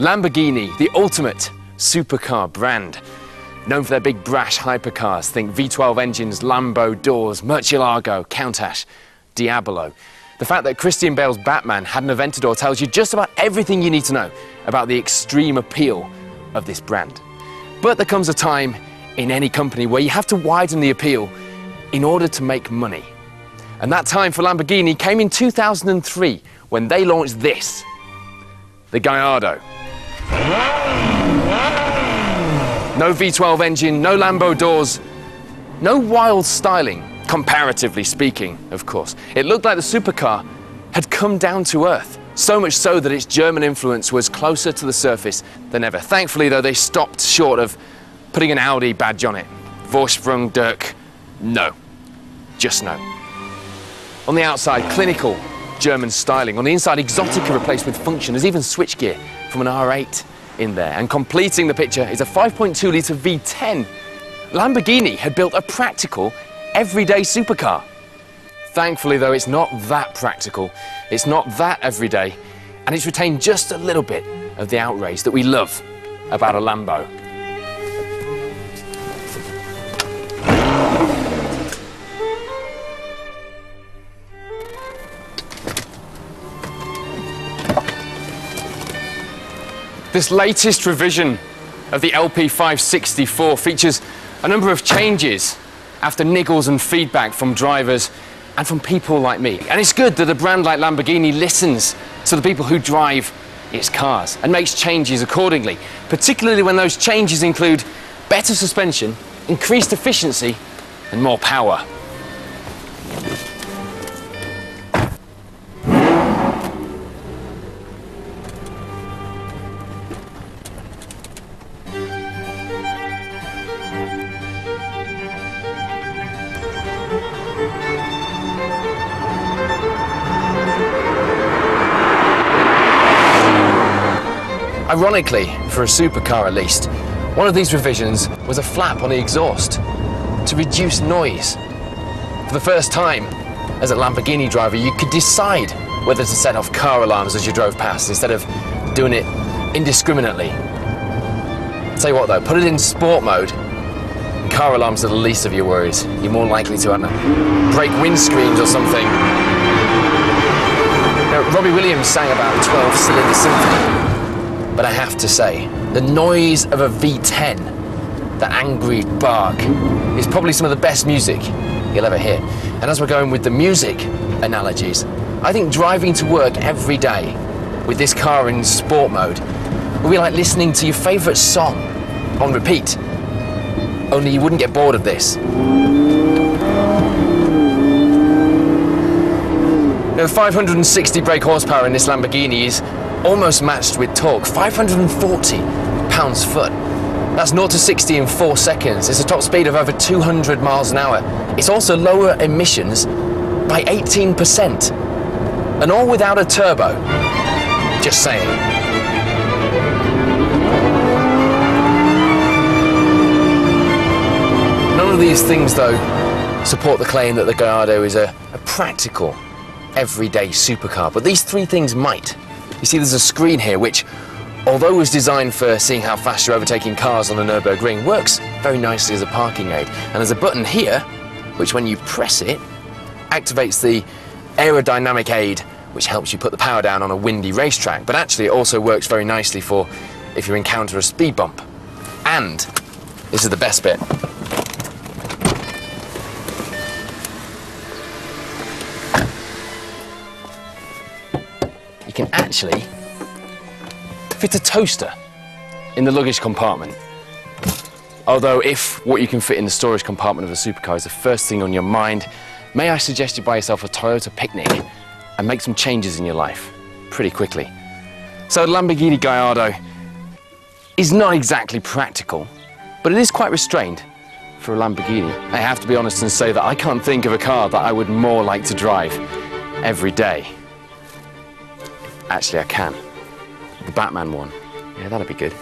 Lamborghini, the ultimate supercar brand. Known for their big brash hypercars, think V12 engines, Lambo doors, Murcielago, Countach, Diablo. The fact that Christian Bale's Batman had an Aventador tells you just about everything you need to know about the extreme appeal of this brand. But there comes a time in any company where you have to widen the appeal in order to make money. And that time for Lamborghini came in 2003 when they launched this, the Gallardo. No V12 engine, no Lambo doors, no wild styling, comparatively speaking, of course. It looked like the supercar had come down to earth, so much so that its German influence was closer to the surface than ever. Thankfully, though, they stopped short of putting an Audi badge on it. Vorsprung Dirk, no. Just no. On the outside, clinical German styling. On the inside, exotica replaced with function. There's even switchgear from an R8 in there. And completing the picture is a 5.2-litre V10. Lamborghini had built a practical, everyday supercar. Thankfully, though, it's not that practical. It's not that everyday. And it's retained just a little bit of the outrage that we love about a Lambo. This latest revision of the LP564 features a number of changes after niggles and feedback from drivers and from people like me. And it's good that a brand like Lamborghini listens to the people who drive its cars and makes changes accordingly, particularly when those changes include better suspension, increased efficiency, and more power. Ironically, for a supercar at least, one of these revisions was a flap on the exhaust to reduce noise. For the first time, as a Lamborghini driver, you could decide whether to set off car alarms as you drove past instead of doing it indiscriminately. Tell you what though, put it in sport mode. Car alarms are the least of your worries. You're more likely to, I don't know, break windscreens or something. Now, Robbie Williams sang about 12-cylinder symphony. But I have to say, the noise of a V10, the angry bark, is probably some of the best music you'll ever hear. And as we're going with the music analogies, I think driving to work every day with this car in sport mode will be like listening to your favourite song on repeat, only you wouldn't get bored of this. Now, 560 brake horsepower in this Lamborghini is almost matched with torque, 540 pounds-foot. That's 0 to 60 in 4 seconds. It's a top speed of over 200 miles an hour. It's also lower emissions by 18%. And all without a turbo. Just saying. None of these things, though, support the claim that the Gallardo is a practical, everyday supercar. But these three things might. You see, there's a screen here which, although was designed for seeing how fast you're overtaking cars on the Nürburgring, works very nicely as a parking aid. And there's a button here, which when you press it, activates the aerodynamic aid, which helps you put the power down on a windy racetrack. But actually, it also works very nicely for if you encounter a speed bump. And this is the best bit. You can actually fit a toaster in the luggage compartment. Although if what you can fit in the storage compartment of a supercar is the first thing on your mind, may I suggest you buy yourself a Toyota Picnic and make some changes in your life pretty quickly. So the Lamborghini Gallardo is not exactly practical, but it is quite restrained for a Lamborghini. I have to be honest and say that I can't think of a car that I would more like to drive every day. Actually, I can. The Batman one. Yeah, that'd be good.